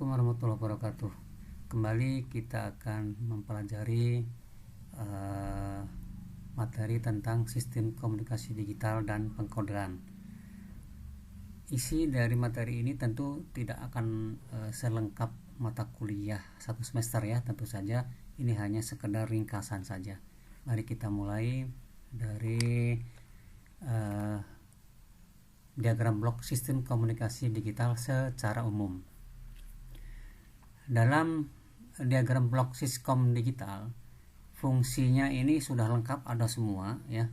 Assalamualaikum warahmatullahi wabarakatuh. Kembali kita akan mempelajari materi tentang sistem komunikasi digital dan pengkodean. Isi dari materi ini tentu tidak akan selengkap mata kuliah satu semester ya, tentu saja ini hanya sekedar ringkasan saja. Mari kita mulai dari diagram blok sistem komunikasi digital secara umum. Dalam diagram blok Syscom digital, fungsinya ini sudah lengkap, ada semua ya.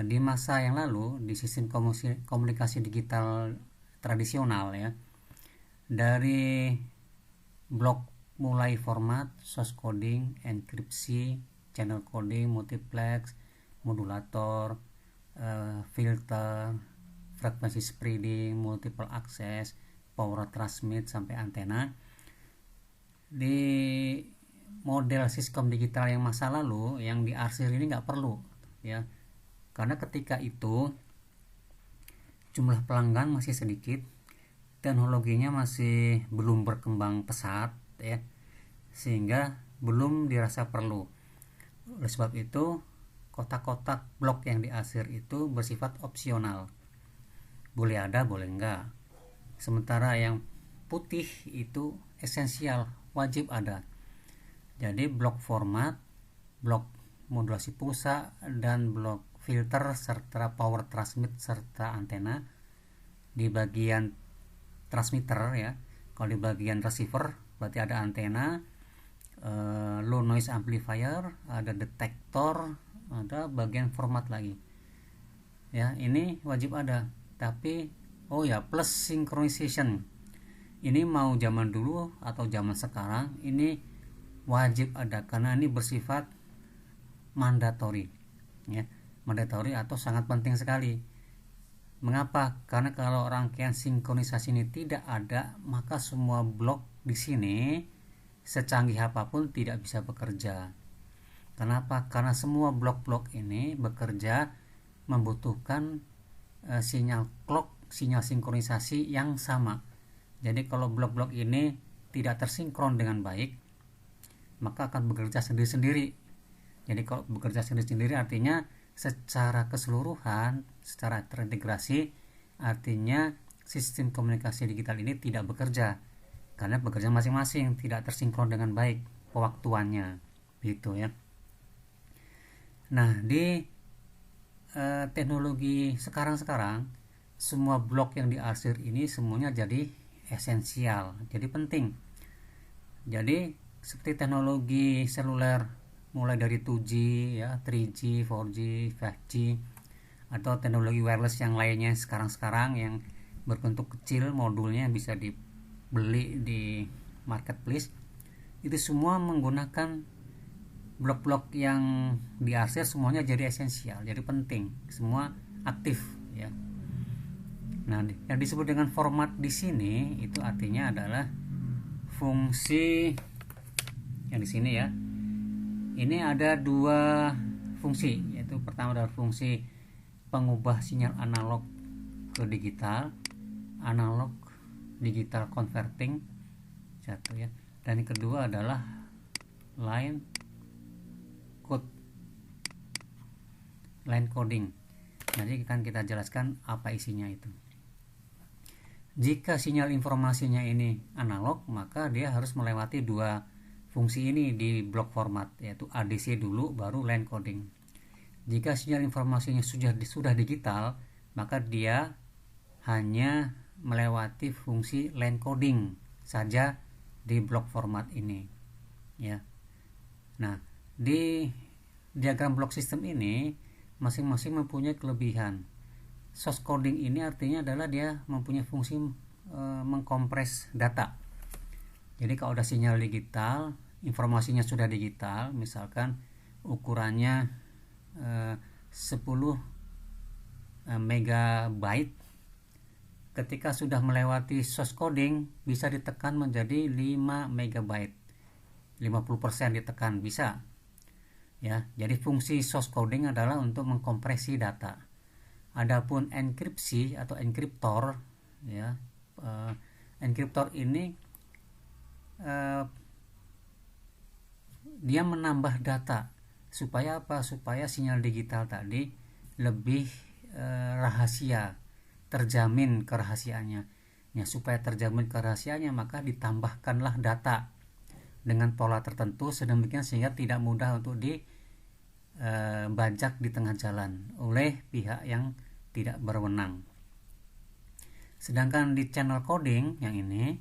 Di masa yang lalu di sistem komunikasi digital tradisional ya, dari blok mulai format, source coding, enkripsi, channel coding, multiplex, modulator, filter, frekuensi spreading, multiple access, power transmit sampai antena. Di model Syscom digital yang masa lalu, yang diarsir ini nggak perlu ya, karena ketika itu jumlah pelanggan masih sedikit, teknologinya masih belum berkembang pesat ya, sehingga belum dirasa perlu. Oleh sebab itu kotak-kotak blok yang diarsir itu bersifat opsional, boleh ada boleh enggak. Sementara yang putih itu esensial, wajib ada. Jadi blok format, blok modulasi pulsa, dan blok filter serta power transmit serta antena di bagian transmitter ya. Kalau di bagian receiver berarti ada antena, low noise amplifier, ada detektor, ada bagian format lagi ya. Ini wajib ada. Tapi plus synchronization ini mau zaman dulu atau zaman sekarang ini wajib ada, karena ini bersifat mandatori ya, mandatori atau sangat penting sekali. Mengapa? Karena kalau rangkaian sinkronisasi ini tidak ada, maka semua blok di sini secanggih apapun tidak bisa bekerja. Kenapa? Karena semua blok-blok ini bekerja membutuhkan sinyal clock, sinyal sinkronisasi yang sama. Jadi kalau blok-blok ini tidak tersinkron dengan baik, maka akan bekerja sendiri-sendiri. Jadi kalau bekerja sendiri-sendiri artinya secara keseluruhan, secara terintegrasi, artinya sistem komunikasi digital ini tidak bekerja, karena bekerja masing-masing, tidak tersinkron dengan baik pewaktuannya gitu ya. Nah, di teknologi sekarang semua blok yang diarsir ini semuanya jadi esensial, jadi penting. Jadi seperti teknologi seluler mulai dari 2G ya, 3G, 4G, 5G, atau teknologi wireless yang lainnya sekarang yang berbentuk kecil, modulnya bisa dibeli di marketplace, itu semua menggunakan blok-blok yang diarsir, semuanya jadi esensial, jadi penting, semua aktif ya. Nah, yang disebut dengan format di sini itu artinya adalah fungsi yang di sini ya. Ini ada dua fungsi, yaitu pertama adalah fungsi pengubah sinyal analog ke digital, analog digital converting satu ya. Dan yang kedua adalah line coding. Nanti akan kita jelaskan apa isinya itu. Jika sinyal informasinya ini analog, maka dia harus melewati dua fungsi ini di blok format, yaitu ADC dulu baru line coding. Jika sinyal informasinya sudah digital, maka dia hanya melewati fungsi line coding saja di blok format ini ya. Nah, di diagram blok sistem ini masing-masing mempunyai kelebihan. Source coding ini artinya adalah dia mempunyai fungsi mengkompres data. Jadi kalau ada sinyal digital, informasinya sudah digital, misalkan ukurannya 10 megabyte, ketika sudah melewati source coding bisa ditekan menjadi 5 megabyte, 50% ditekan bisa ya. Jadi fungsi source coding adalah untuk mengkompresi data. Adapun enkripsi atau enkriptor ya, enkriptor ini eh, dia menambah data supaya apa? Supaya sinyal digital tadi lebih rahasia, terjamin kerahasiaannya. Ya, supaya terjamin kerahasiaannya maka ditambahkanlah data dengan pola tertentu sedemikian sehingga tidak mudah untuk dibajak di tengah jalan oleh pihak yang tidak berwenang. Sedangkan di channel coding yang ini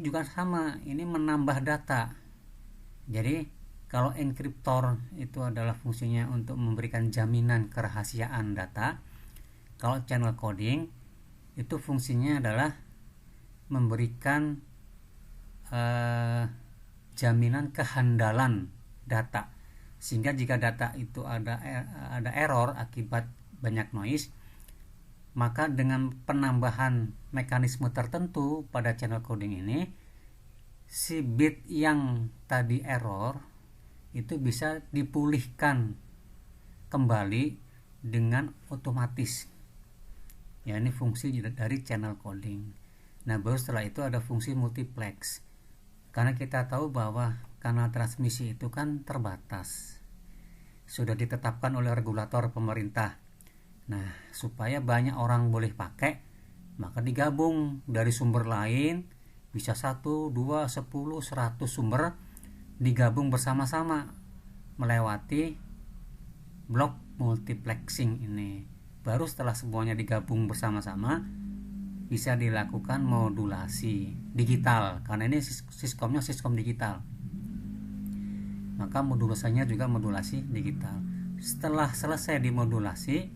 juga sama, ini menambah data. Jadi kalau enkriptor itu adalah fungsinya untuk memberikan jaminan kerahasiaan data, kalau channel coding itu fungsinya adalah memberikan jaminan kehandalan data, sehingga jika data itu ada error akibat banyak noise, maka dengan penambahan mekanisme tertentu pada channel coding ini, si bit yang tadi error itu bisa dipulihkan kembali dengan otomatis. Ya, ini fungsi dari channel coding. Nah, baru setelah itu ada fungsi multiplex. Karena kita tahu bahwa kanal transmisi itu kan terbatas. Sudah ditetapkan oleh regulator pemerintah. Nah, supaya banyak orang boleh pakai, maka digabung dari sumber lain, bisa 1, 2, 10, 100 sumber digabung bersama-sama melewati blok multiplexing ini. Baru setelah semuanya digabung bersama-sama bisa dilakukan modulasi digital, karena ini siskomnya sistem digital, maka modulasinya juga modulasi digital. Setelah selesai dimodulasi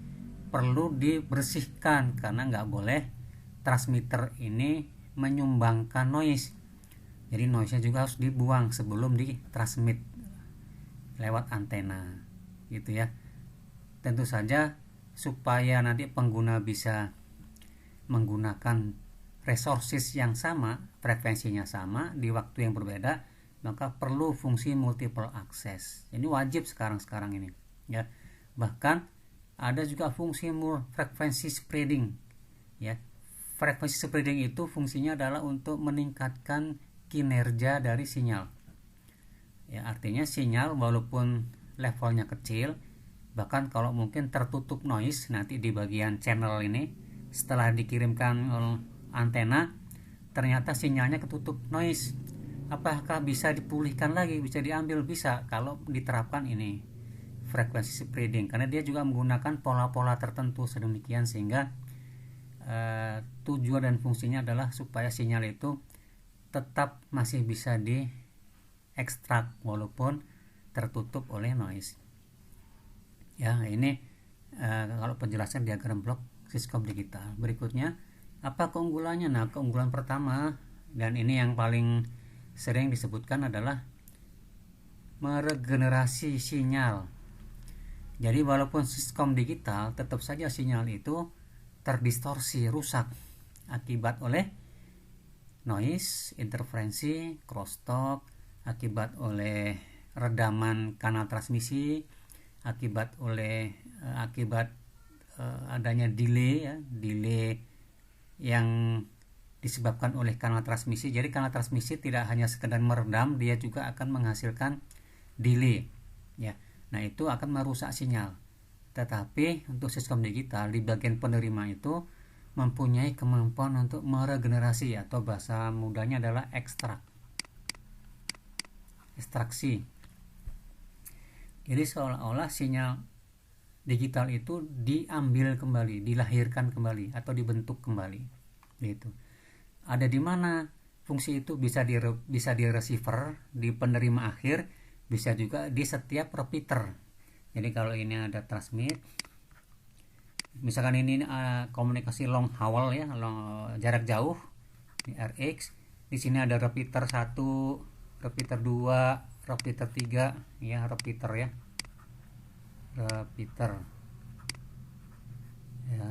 perlu dibersihkan karena nggak boleh transmitter ini menyumbangkan noise. Jadi noise-nya juga harus dibuang sebelum ditransmit lewat antena, gitu ya. Tentu saja supaya nanti pengguna bisa menggunakan resources yang sama, frekuensinya sama di waktu yang berbeda, maka perlu fungsi multiple access. Ini wajib sekarang ini, ya. Bahkan ada juga fungsi frekuensi spreading, ya. Frekuensi spreading itu fungsinya adalah untuk meningkatkan kinerja dari sinyal. Ya, artinya sinyal walaupun levelnya kecil, bahkan kalau mungkin tertutup noise nanti di bagian channel ini, setelah dikirimkan antena ternyata sinyalnya ketutup noise, apakah bisa dipulihkan lagi, bisa diambil? Bisa kalau diterapkan ini frekuensi spreading, karena dia juga menggunakan pola-pola tertentu sedemikian sehingga tujuan dan fungsinya adalah supaya sinyal itu tetap masih bisa diekstrak walaupun tertutup oleh noise. Ya, ini kalau penjelasan diagram blok Syscom digital. Berikutnya, apa keunggulannya? Nah, keunggulan pertama dan ini yang paling sering disebutkan adalah meregenerasi sinyal. Jadi walaupun Syscom digital, tetap saja sinyal itu terdistorsi, rusak akibat oleh noise, interferensi, crosstalk, akibat oleh redaman kanal transmisi, akibat adanya delay, ya, delay yang disebabkan oleh kanal transmisi. Jadi kanal transmisi tidak hanya sekedar meredam, dia juga akan menghasilkan delay, ya. Nah, itu akan merusak sinyal. Tetapi untuk sistem digital di bagian penerima itu mempunyai kemampuan untuk meregenerasi, atau bahasa mudanya adalah ekstraksi. Jadi seolah-olah sinyal digital itu diambil kembali, dilahirkan kembali atau dibentuk kembali. Gitu. Ada di mana fungsi itu? Bisa di receiver, di penerima akhir, bisa juga di setiap repeater. Jadi kalau ini ada transmit, misalkan ini komunikasi long haul, ya, jarak jauh di RX, di sini ada repeater 1, repeater 2, repeater 3, ya, repeater ya,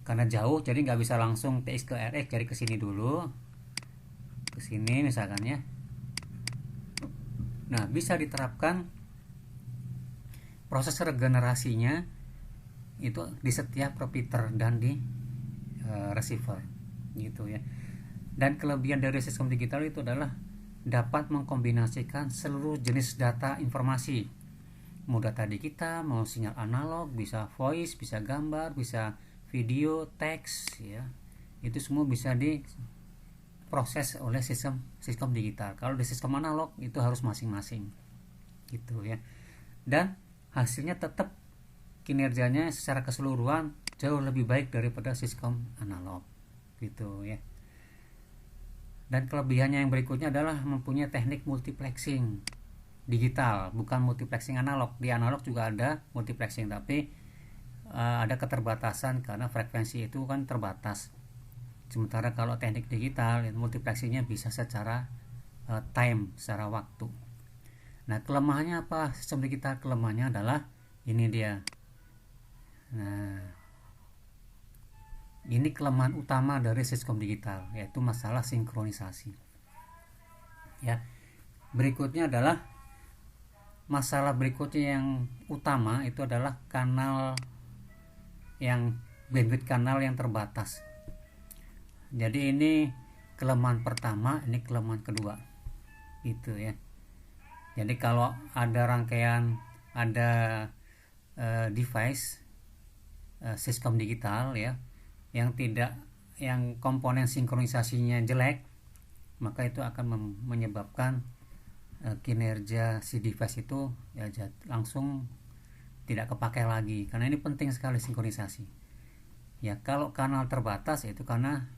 karena jauh jadi nggak bisa langsung TX ke RX, jadi ke sini dulu, ke sini misalkan, ya. Nah, bisa diterapkan proses regenerasinya itu di setiap repeater dan di receiver, gitu ya. Dan kelebihan dari sistem digital itu adalah dapat mengkombinasikan seluruh jenis data informasi. Mau data digital, mau sinyal analog, bisa voice, bisa gambar, bisa video, teks, ya. Itu semua bisa diproses oleh sistem digital. Kalau di sistem analog itu harus masing-masing, gitu ya. Dan hasilnya tetap kinerjanya secara keseluruhan jauh lebih baik daripada sistem analog, gitu ya. Dan kelebihannya yang berikutnya adalah mempunyai teknik multiplexing digital, bukan multiplexing analog. Di analog juga ada multiplexing, tapi ada keterbatasan karena frekuensi itu kan terbatas. Sementara kalau teknik digital, multiplexingnya bisa secara time, secara waktu. Nah, kelemahannya apa sistem digital? Kelemahannya adalah ini dia. Nah, ini kelemahan utama dari sistem digital, yaitu masalah sinkronisasi. Ya. Berikutnya adalah masalah berikutnya yang utama itu adalah bandwidth kanal yang terbatas. Jadi ini kelemahan pertama, ini kelemahan kedua. Itu ya. Jadi kalau ada rangkaian device sistem digital ya yang komponen sinkronisasinya jelek, maka itu akan menyebabkan kinerja si device itu ya langsung tidak kepakai lagi, karena ini penting sekali sinkronisasi. Ya, kalau kanal terbatas itu karena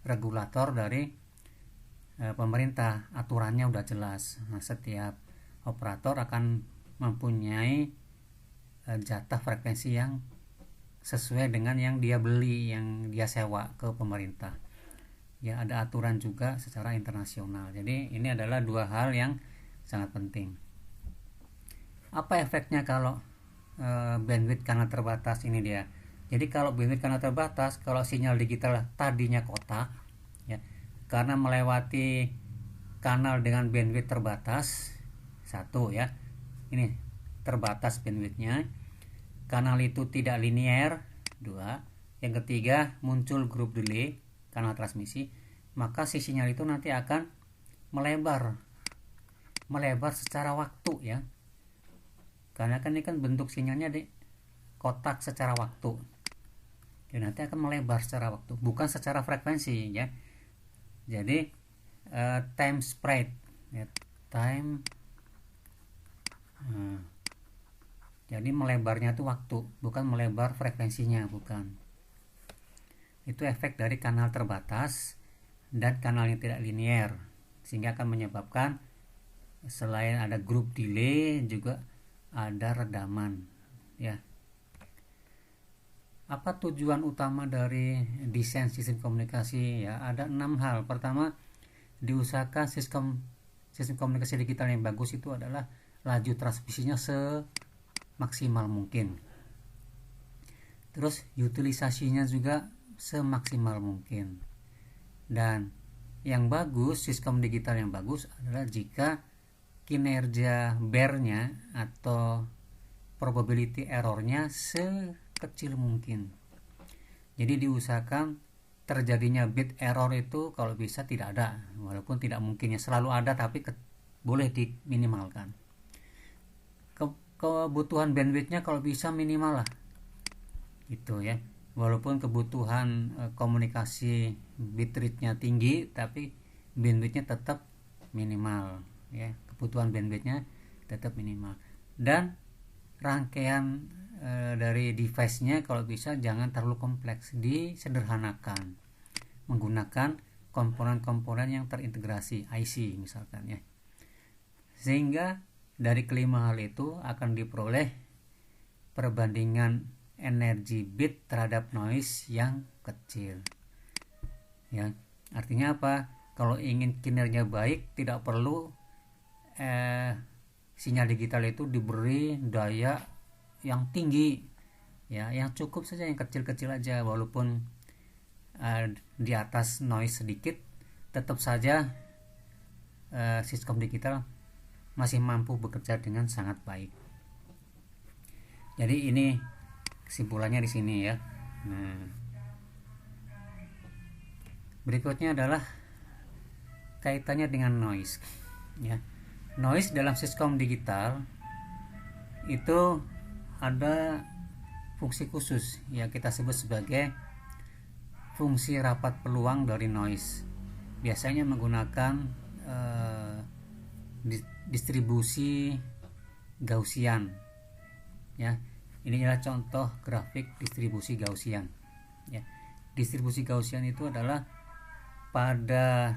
regulator dari pemerintah, aturannya udah jelas. Nah, setiap operator akan mempunyai jatah frekuensi yang sesuai dengan yang dia beli, yang dia sewa ke pemerintah. Ya, ada aturan juga secara internasional. Jadi ini adalah dua hal yang sangat penting. Apa efeknya kalau bandwidth kanal terbatas? Ini dia. Jadi kalau bandwidth kanal terbatas, kalau sinyal digital tadinya kotak, ya, karena melewati kanal dengan bandwidth terbatas, satu ya, ini terbatas bandwidthnya. Kanal itu tidak linear, dua. Yang ketiga, muncul group delay, kanal transmisi, maka si sinyal itu nanti akan melebar secara waktu ya, karena kan ini kan bentuk sinyalnya di kotak secara waktu, dan nanti akan melebar secara waktu, bukan secara frekuensi ya. Jadi time spread ya, jadi melebarnya itu waktu, bukan melebar frekuensinya, bukan. Itu efek dari kanal terbatas dan kanal yang tidak linear, sehingga akan menyebabkan selain ada group delay juga ada redaman ya. Apa tujuan utama dari desain sistem komunikasi ya? Ada 6 hal. Pertama, diusahakan sistem komunikasi digital yang bagus itu adalah laju transmisinya semaksimal mungkin. Terus utilisasinya juga semaksimal mungkin. Dan yang bagus, sistem digital yang bagus adalah jika kinerja BER-nya atau probability error-nya sekecil mungkin. Jadi diusahakan terjadinya bit error itu kalau bisa tidak ada, walaupun tidak mungkin ya, selalu ada, tapi boleh diminimalkan. Kebutuhan bandwidth-nya kalau bisa minimal lah, gitu ya. Walaupun kebutuhan komunikasi bitrate-nya tinggi, tapi bandwidth-nya tetap minimal ya. Kebutuhan bandwidth-nya tetap minimal. Dan rangkaian dari device-nya kalau bisa jangan terlalu kompleks, disederhanakan menggunakan komponen-komponen yang terintegrasi, IC misalkan ya. Sehingga dari kelima hal itu akan diperoleh perbandingan energi bit terhadap noise yang kecil ya. Artinya apa? Kalau ingin kinerja baik, tidak perlu sinyal digital itu diberi daya yang tinggi ya, yang cukup saja yang kecil-kecil aja, walaupun di atas noise sedikit, tetap saja sistem digital masih mampu bekerja dengan sangat baik. Jadi ini kesimpulannya di sini ya. Nah, Berikutnya adalah kaitannya dengan noise, ya. Noise dalam siskom digital itu ada fungsi khusus, ya, kita sebut sebagai fungsi rapat peluang dari noise. Biasanya menggunakan distribusi Gaussian, ya. Ini adalah contoh grafik distribusi Gaussian, ya. Distribusi Gaussian itu adalah pada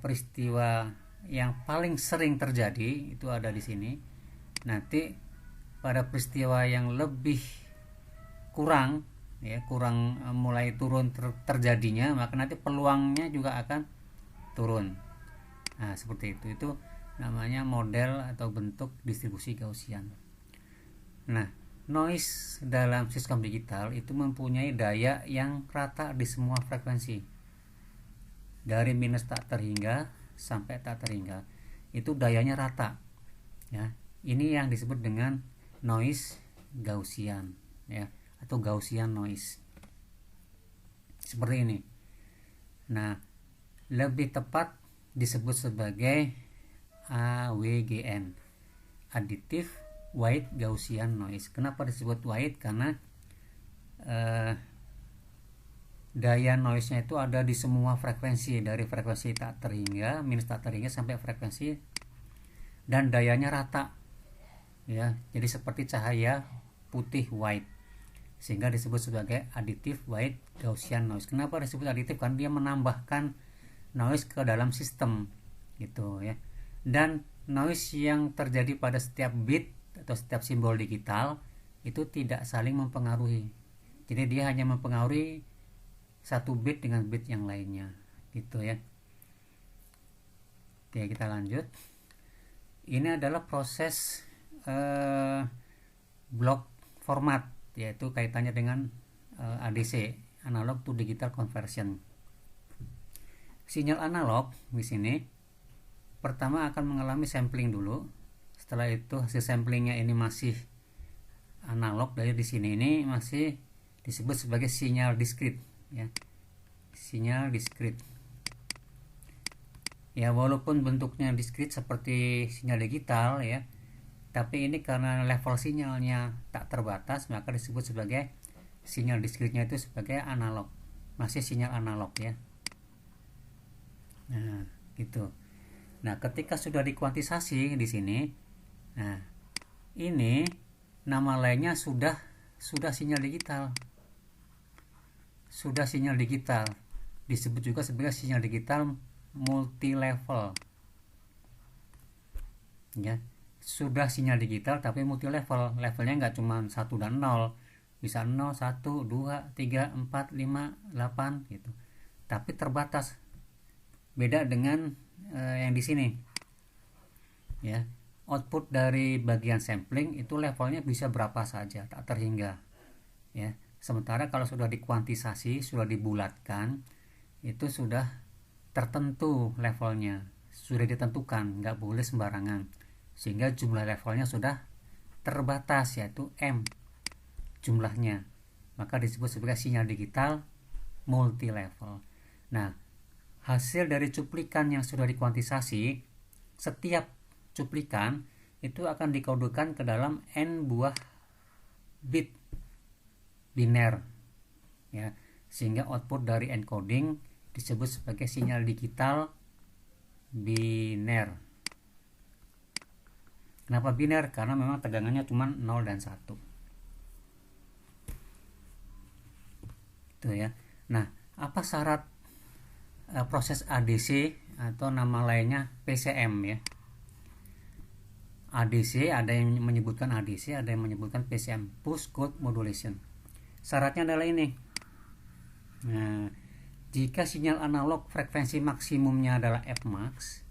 peristiwa yang paling sering terjadi itu ada di sini. Nanti pada peristiwa yang lebih kurang, ya, mulai turun terjadinya, maka nanti peluangnya juga akan turun. Nah, seperti itu namanya model atau bentuk distribusi Gaussian. Nah, noise dalam sistem digital itu mempunyai daya yang rata di semua frekuensi, dari minus tak terhingga sampai tak terhingga, itu dayanya rata, ya. Ini yang disebut dengan noise Gaussian, ya, atau Gaussian noise, seperti ini. Nah, lebih tepat disebut sebagai AWGN, Additive White Gaussian Noise. Kenapa disebut white? Karena daya noise-nya itu ada di semua frekuensi, dari frekuensi tak terhingga, minus tak terhingga, sampai frekuensi, dan dayanya rata, ya. Jadi seperti cahaya putih, white, sehingga disebut sebagai additive white Gaussian noise. Kenapa disebut additive? Karena dia menambahkan noise ke dalam sistem, gitu, ya. Dan noise yang terjadi pada setiap bit atau setiap simbol digital itu tidak saling mempengaruhi. Jadi dia hanya mempengaruhi satu bit dengan bit yang lainnya, gitu, ya. Oke, kita lanjut. Ini adalah proses block format, yaitu kaitannya dengan ADC, analog to digital conversion. Sinyal analog di sini pertama akan mengalami sampling dulu. Setelah itu hasil samplingnya ini masih analog, dari di sini ini masih disebut sebagai sinyal diskrit, ya. Sinyal diskrit, ya, walaupun bentuknya diskrit seperti sinyal digital, ya, tapi ini karena level sinyalnya tak terbatas, maka disebut sebagai sinyal diskritnya itu sebagai analog, masih sinyal analog, ya. Nah, gitu. Nah, ketika sudah dikuantisasi di sini, nah, ini nama lainnya sudah sinyal digital. Sudah sinyal digital. Disebut juga sebagai sinyal digital multi level, ya. Sudah sinyal digital tapi multi level. Levelnya nggak cuma 1 dan 0, bisa 0, 1, 2, 3, 4, 5, 8, gitu. Tapi terbatas. Beda dengan yang di sini, ya. Output dari bagian sampling itu levelnya bisa berapa saja, tak terhingga, ya. Sementara kalau sudah dikuantisasi, sudah dibulatkan, itu sudah tertentu levelnya, sudah ditentukan, nggak boleh sembarangan, sehingga jumlah levelnya sudah terbatas, yaitu M jumlahnya, maka disebut sebagai sinyal digital multi level. Nah, hasil dari cuplikan yang sudah dikuantisasi, setiap cuplikan itu akan dikodekan ke dalam n buah bit biner, ya, sehingga output dari encoding disebut sebagai sinyal digital biner. Kenapa biner? Karena memang tegangannya cuma 0 dan 1, itu, ya. Nah, apa syarat proses ADC atau nama lainnya PCM, ya? ADC, ada yang menyebutkan ADC, ada yang menyebutkan PCM, push code modulation. Syaratnya adalah ini. Nah, jika sinyal analog frekuensi maksimumnya adalah Fmax,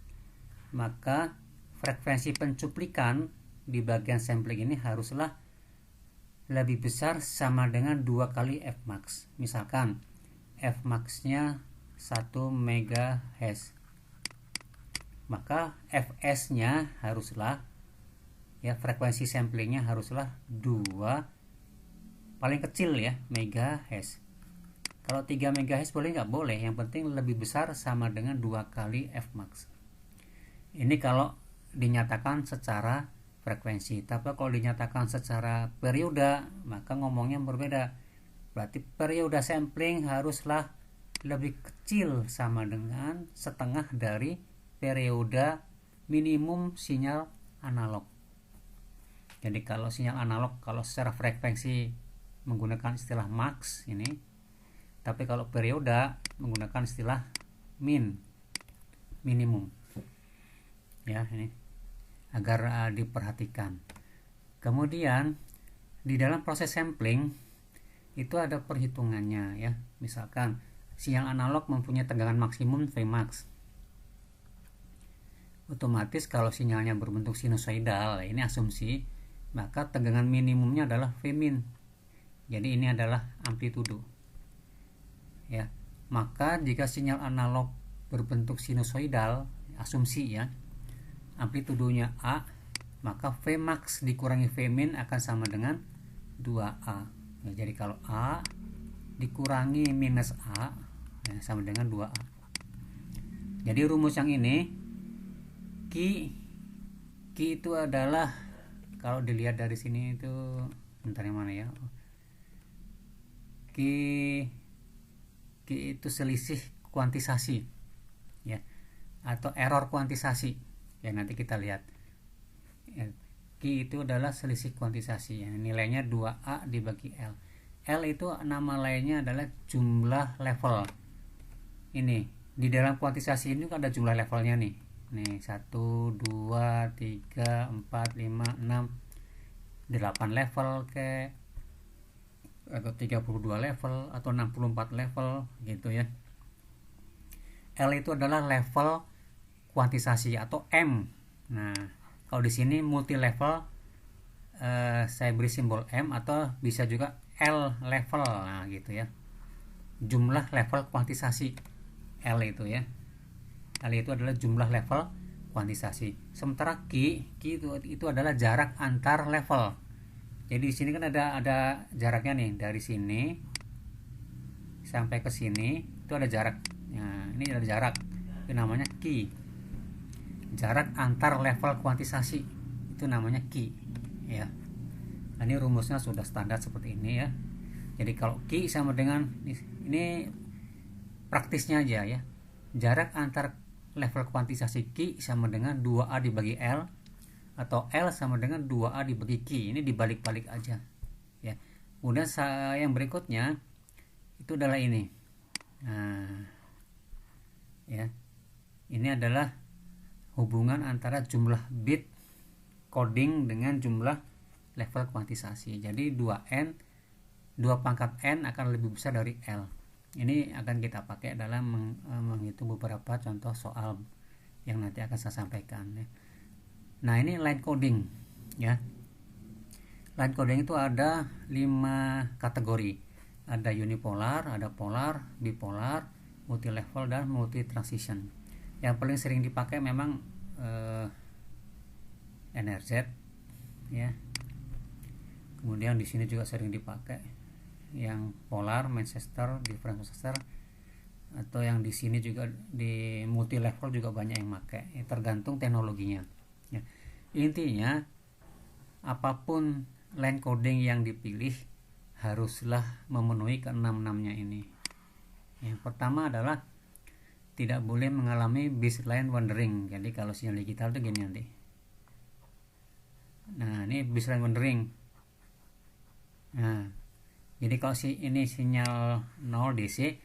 maka frekuensi pencuplikan di bagian sampling ini haruslah lebih besar sama dengan 2 kali Fmax. Misalkan Fmax-nya 1 MHz, maka Fs-nya haruslah, ya, frekuensi samplingnya haruslah 2, paling kecil, ya, MHz. Kalau 3 MHz boleh nggak? Boleh, yang penting lebih besar sama dengan 2 kali Fmax. Ini kalau dinyatakan secara frekuensi. Tapi kalau dinyatakan secara periode, maka ngomongnya berbeda. Berarti periode sampling haruslah lebih kecil sama dengan setengah dari periode minimum sinyal analog. Jadi kalau sinyal analog, kalau secara frekuensi menggunakan istilah max ini, tapi kalau periode menggunakan istilah minimum. Ya, ini agar diperhatikan. Kemudian di dalam proses sampling itu ada perhitungannya ya. Misalkan sinyal analog mempunyai tegangan maksimum Vmax. Otomatis kalau sinyalnya berbentuk sinusoidal, ini asumsi, maka tegangan minimumnya adalah Vmin. Jadi ini adalah amplitudo. Ya. Maka jika sinyal analog berbentuk sinusoidal, asumsi ya, amplitudonya A, maka Vmax dikurangi Vmin akan sama dengan 2A. Ya, jadi kalau A dikurangi minus A ya, sama dengan 2A. Jadi rumus yang ini Q itu adalah, kalau dilihat dari sini itu, bentar yang mana ya, Q itu selisih kuantisasi ya, atau error kuantisasi ya, nanti kita lihat ya. Q itu adalah selisih kuantisasi ya, nilainya 2A dibagi L. L itu nama lainnya adalah jumlah level. Ini di dalam kuantisasi ini ada jumlah levelnya nih. Nih 1, 2, 3, 4, 5, 6, 8 level ke, atau 32 level atau 64 level gitu ya. L itu adalah level kuantisasi atau M. Nah, kalau di sini multi level, saya beri simbol M, atau bisa juga L level, nah gitu ya. Jumlah level kuantisasi L itu ya. L itu adalah jumlah level kuantisasi. Sementara Q itu adalah jarak antar level. Jadi di sini kan ada jaraknya nih, dari sini sampai ke sini itu ada jarak. Nah, ini ada jarak. Itu namanya Q. Jarak antar level kuantisasi itu namanya Q ya. Nah, ini rumusnya sudah standar seperti ini ya. Jadi kalau Q sama dengan ini praktisnya aja ya. Jarak antar level kuantisasi Q sama dengan 2A dibagi L, atau L sama dengan 2A dibagi Q. Ini dibalik-balik aja ya. Kemudian yang berikutnya itu adalah ini. Nah, ya. Ini adalah hubungan antara jumlah bit coding dengan jumlah level kuantisasi. Jadi 2N, 2 pangkat N akan lebih besar dari L. Ini akan kita pakai dalam menghitung beberapa contoh soal yang nanti akan saya sampaikan ya. Nah, ini line coding ya. Line coding itu ada 5 kategori. Ada unipolar, ada polar, bipolar, multi level, dan multi transition. Yang paling sering dipakai memang NRZ ya. Kemudian di sini juga sering dipakai yang polar, Manchester, difference Manchester, atau yang di sini juga di multi level juga banyak yang pakai. Tergantung teknologinya. Ya. Intinya apapun line coding yang dipilih haruslah memenuhi ke-6-6-nya ini. Yang pertama adalah tidak boleh mengalami baseline wandering. Jadi kalau sinyal digital itu gini nanti. Nah, ini baseline wandering. Nah, jadi kalau ini sinyal 0 DC,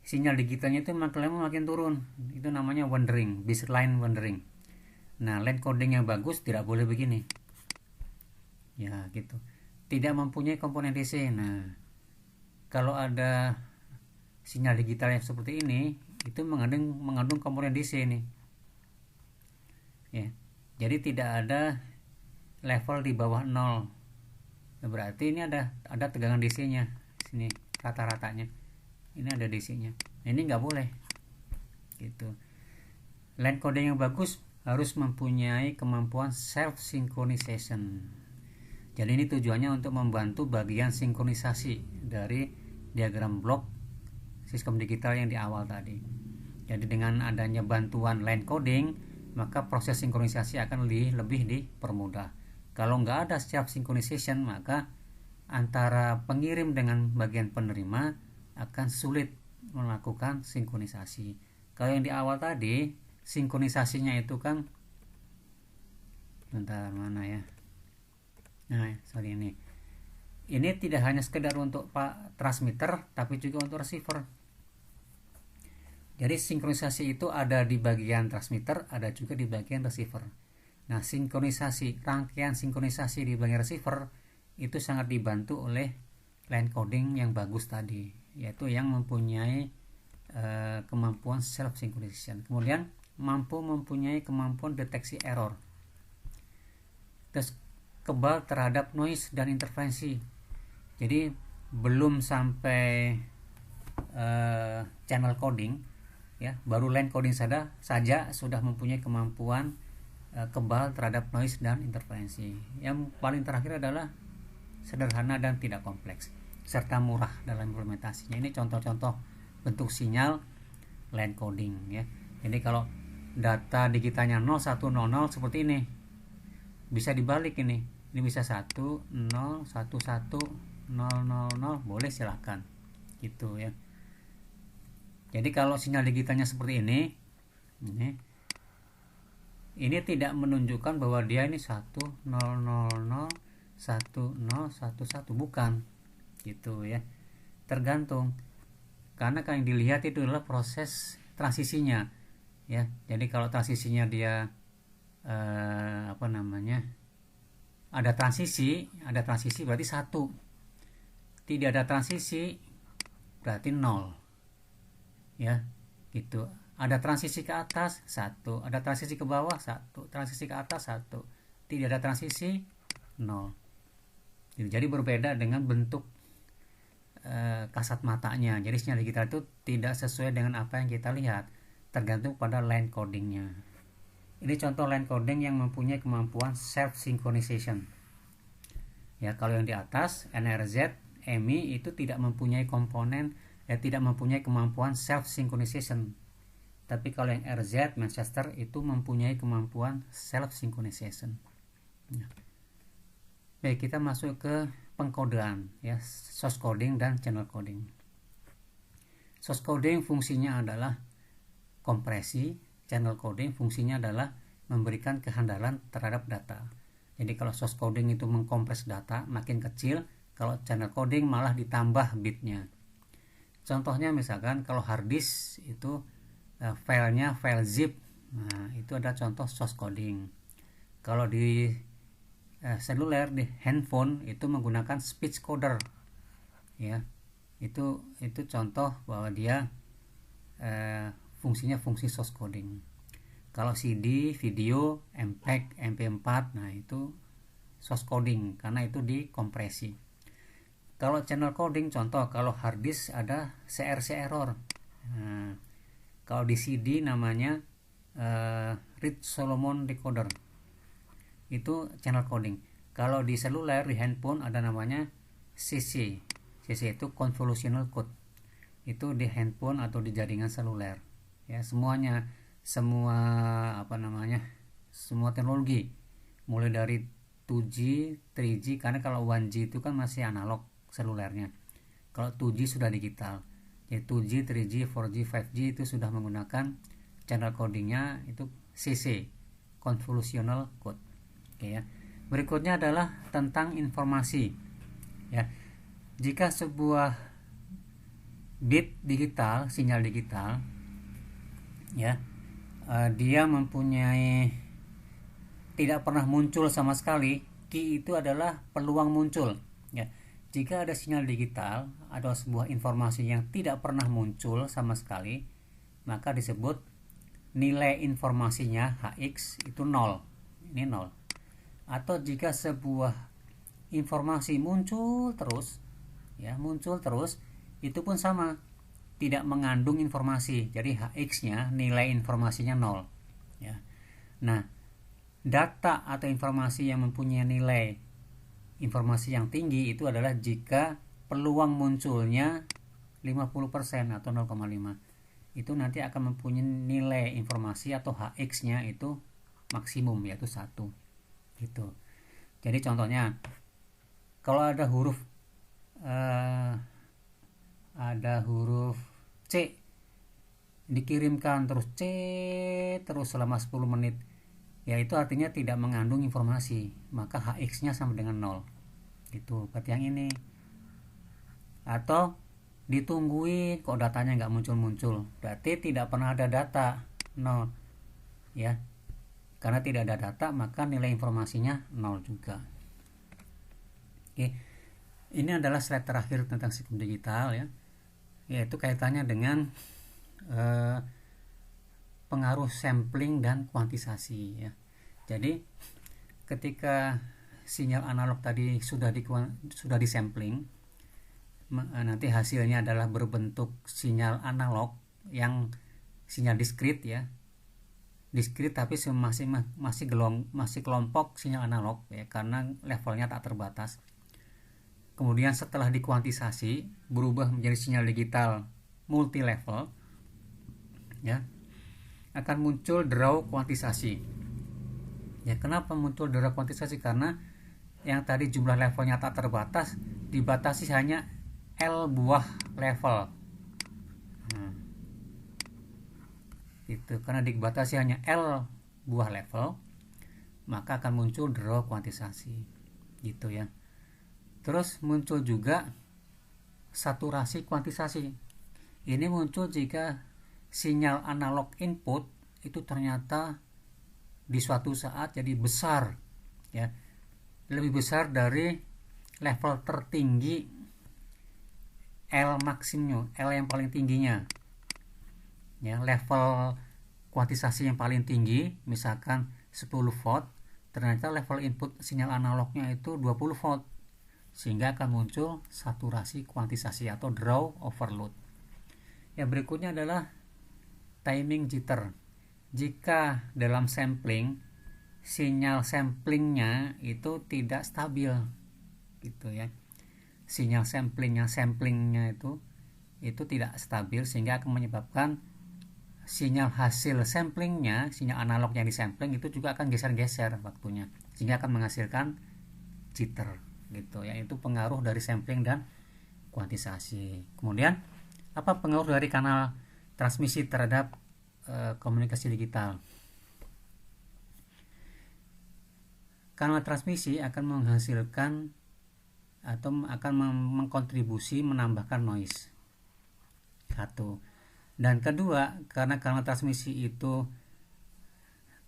sinyal digitalnya itu makin lama makin turun. Itu namanya wandering, baseline wandering. Nah, line coding yang bagus tidak boleh begini. Ya, gitu. Tidak mempunyai komponen DC. Nah, kalau ada sinyal digital yang seperti ini, itu mengandung komponen DC nih. Ya. Jadi tidak ada level di bawah 0. Berarti ini ada tegangan DC-nya. Sini rata-ratanya. Ini ada DC-nya. Ini nggak boleh. Gitu. Line coding yang bagus harus mempunyai kemampuan self synchronization. Jadi ini tujuannya untuk membantu bagian sinkronisasi dari diagram blok Syscom digital yang di awal tadi. Jadi dengan adanya bantuan line coding, maka proses sinkronisasi akan lebih dipermudah. Kalau nggak ada self synchronization, maka antara pengirim dengan bagian penerima akan sulit melakukan sinkronisasi. Kalau yang di awal tadi, sinkronisasinya itu kan, bentar mana ya? Nah, sorry ini. Ini tidak hanya sekedar untuk transmitter, tapi juga untuk receiver. Jadi sinkronisasi itu ada di bagian transmitter, ada juga di bagian receiver. Nah, rangkaian sinkronisasi di bagian receiver itu sangat dibantu oleh line coding yang bagus tadi, yaitu yang mempunyai kemampuan self synchronization. Kemudian mempunyai kemampuan deteksi error. Terus kebal terhadap noise dan interferensi. Jadi belum sampai channel coding, ya, baru line coding saja sudah mempunyai kemampuan kebal terhadap noise dan interferensi. Yang paling terakhir adalah sederhana dan tidak kompleks serta murah dalam implementasinya. Ini contoh-contoh bentuk sinyal line coding, ya. Jadi kalau data digitalnya 0100 seperti ini, bisa dibalik ini bisa 10 11 000, boleh silahkan gitu, ya. Jadi kalau sinyal digitalnya seperti ini tidak menunjukkan bahwa dia ini 1000 1011, bukan gitu, ya. Tergantung, karena yang dilihat itu adalah proses transisinya, ya. Jadi kalau transisinya dia ada transisi berarti 1. Tidak ada transisi berarti 0, ya, gitu. Ada transisi ke atas 1, ada transisi ke bawah 1, transisi ke atas 1, tidak ada transisi 0. Jadi berbeda dengan bentuk kasat matanya. Jadi sinyal digital itu tidak sesuai dengan apa yang kita lihat, tergantung pada line codingnya. Ini contoh line coding yang mempunyai kemampuan self synchronization, ya. Kalau yang di atas NRZ EMI itu tidak mempunyai tidak mempunyai kemampuan self synchronization. Tapi kalau yang RZ Manchester itu mempunyai kemampuan self synchronization. Ya. Baik, kita masuk ke pengkodean, ya, source coding dan channel coding. Source coding fungsinya adalah kompresi, channel coding fungsinya adalah memberikan kehandalan terhadap data. Jadi kalau source coding itu mengkompres data makin kecil, kalau channel coding malah ditambah bitnya. Contohnya misalkan kalau hard disk itu filenya file zip, nah itu ada contoh source coding. Kalau di seluler, di handphone itu menggunakan speech coder, ya, itu contoh bahwa dia fungsinya fungsi source coding. Kalau CD, video, MPEG, MP4, nah itu source coding karena itu dikompresi. Kalau channel coding, contoh kalau hard disk ada CRC error. Nah, kalau di CD namanya Reed Solomon decoder, itu channel coding. Kalau di seluler, di handphone ada namanya CC. CC itu convolutional code. Itu di handphone atau di jaringan seluler. Ya, semua teknologi mulai dari 2G, 3G, karena kalau 1G itu kan masih analog selulernya. Kalau 2G sudah digital. Jadi 2G, 3G, 4G, 5G itu sudah menggunakan channel codingnya itu CC, convolutional code. Oke, ya. Berikutnya adalah tentang informasi, ya. Jika sebuah bit digital, sinyal digital, ya, dia mempunyai tidak pernah muncul sama sekali, key itu adalah peluang muncul, ya. Jika ada sinyal digital atau sebuah informasi yang tidak pernah muncul sama sekali, maka disebut nilai informasinya Hx itu 0. Ini 0. Atau jika sebuah informasi muncul terus, ya, itu pun sama, tidak mengandung informasi. Jadi Hx-nya, nilai informasinya 0, ya. Nah, data atau informasi yang mempunyai nilai informasi yang tinggi itu adalah jika peluang munculnya 50% atau 0,5, itu nanti akan mempunyai nilai informasi atau HX nya itu maksimum, yaitu 1 gitu. Jadi contohnya kalau ada huruf C dikirimkan terus C terus selama 10 menit, ya itu artinya tidak mengandung informasi, maka HX nya sama dengan 0 itu berarti yang ini. Atau ditungguin kok datanya nggak muncul-muncul, berarti tidak pernah ada data, 0 ya. Karena tidak ada data maka nilai informasinya 0 juga. Oke, ini adalah slide terakhir tentang sistem digital ya, yaitu kaitannya dengan pengaruh sampling dan kuantisasi ya. Jadi ketika sinyal analog tadi sudah disampling, nanti hasilnya adalah berbentuk sinyal analog yang sinyal diskrit ya, diskrit tapi masih kelompok sinyal analog ya, karena levelnya tak terbatas. Kemudian setelah dikuantisasi berubah menjadi sinyal digital multi level ya, akan muncul draw kuantisasi ya. Kenapa muncul draw kuantisasi? Karena yang tadi jumlah levelnya tak terbatas dibatasi hanya L buah level. Itu karena dibatasi hanya L buah level, maka akan muncul draw kuantisasi gitu ya. Terus muncul juga saturasi kuantisasi. Ini muncul jika sinyal analog input itu ternyata di suatu saat jadi besar ya, lebih besar dari level tertinggi L maksimum, L yang paling tingginya ya. Level kuantisasi yang paling tinggi misalkan 10 volt, ternyata level input sinyal analognya itu 20 volt, sehingga akan muncul saturasi kuantisasi atau draw overload. Yang berikutnya adalah timing jitter. Jika dalam sampling sinyal samplingnya itu tidak stabil gitu ya, sinyal samplingnya itu tidak stabil, sehingga akan menyebabkan sinyal hasil samplingnya, sinyal analog yang disampling itu juga akan geser-geser waktunya, sehingga akan menghasilkan jitter gitu ya. Itu pengaruh dari sampling dan kuantisasi. Kemudian apa pengaruh dari kanal transmisi terhadap komunikasi digital? Kanal transmisi akan menghasilkan atau akan mengkontribusi menambahkan noise. Satu. Dan kedua, karena kanal transmisi itu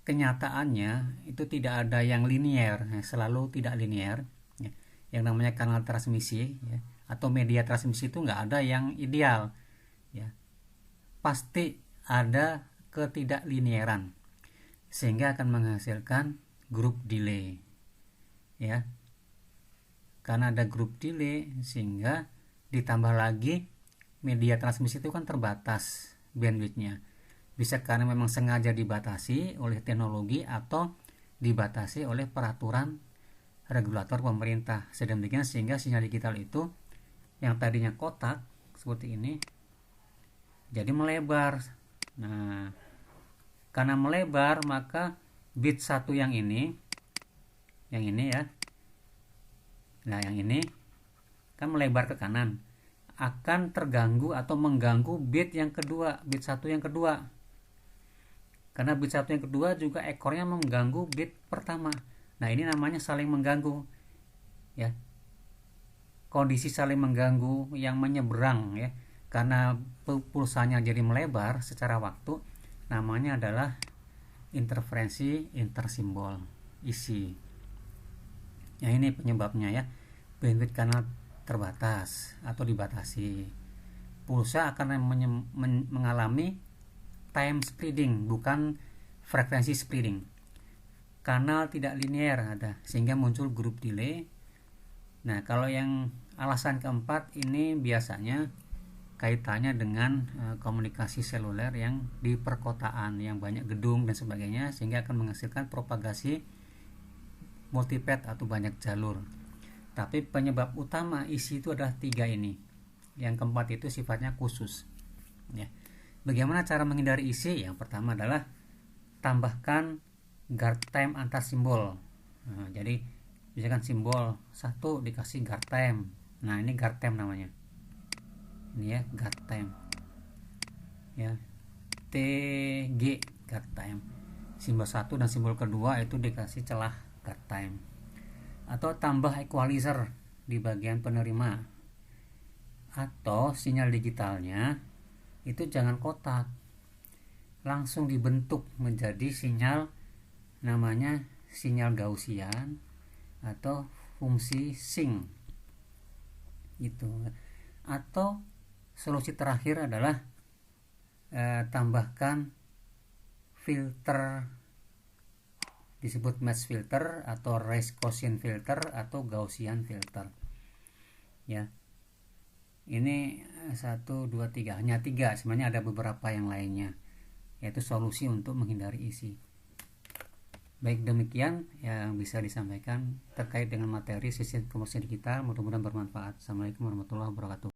kenyataannya itu tidak ada yang linear, selalu tidak linear ya. Yang namanya kanal transmisi ya, atau media transmisi itu nggak ada yang ideal ya, pasti ada ketidaklinearan, sehingga akan menghasilkan group delay ya. Karena ada group delay, sehingga ditambah lagi media transmisi itu kan terbatas bandwidthnya, bisa karena memang sengaja dibatasi oleh teknologi atau dibatasi oleh peraturan regulator pemerintah, sedemikian sehingga sinyal digital itu yang tadinya kotak seperti ini jadi melebar. Nah, karena melebar maka bit satu yang ini ya, nah yang ini kan melebar ke kanan, akan terganggu atau mengganggu bit yang kedua, bit satu yang kedua. Karena bit satu yang kedua juga ekornya mengganggu bit pertama. Nah, ini namanya saling mengganggu ya. Kondisi saling mengganggu yang menyeberang ya, karena pulsanya jadi melebar secara waktu, namanya adalah interferensi intersimbol isi. Ya, ini penyebabnya ya. Bandwidth kanal terbatas atau dibatasi. Pulsa akan mengalami time spreading, bukan frekuensi spreading. Kanal tidak linear ada, sehingga muncul group delay. Nah, kalau yang alasan keempat ini biasanya kaitannya dengan komunikasi seluler yang di perkotaan, yang banyak gedung dan sebagainya, sehingga akan menghasilkan propagasi multipath atau banyak jalur. Tapi penyebab utama isi itu adalah 3 ini. Yang keempat itu sifatnya khusus. Ya. Bagaimana cara menghindari isi? Yang pertama adalah tambahkan guard time antar simbol. Nah, jadi misalkan simbol 1 dikasih guard time. Nah, ini guard time namanya. Ini ya, guard time. Ya. TG guard time. Simbol 1 dan simbol kedua itu dikasih celah guard time. Atau tambah equalizer di bagian penerima. Atau sinyal digitalnya itu jangan kotak, langsung dibentuk menjadi sinyal, namanya sinyal Gaussian atau fungsi Sing gitu. Atau solusi terakhir adalah tambahkan filter, disebut match filter atau race quotient filter atau Gaussian filter. Ya, ini 1, 2, 3, hanya 3, sebenarnya ada beberapa yang lainnya, yaitu solusi untuk menghindari isi. Baik, demikian yang bisa disampaikan terkait dengan materi sistem komunikasi digital. Mudah-mudahan bermanfaat. Assalamualaikum warahmatullahi wabarakatuh.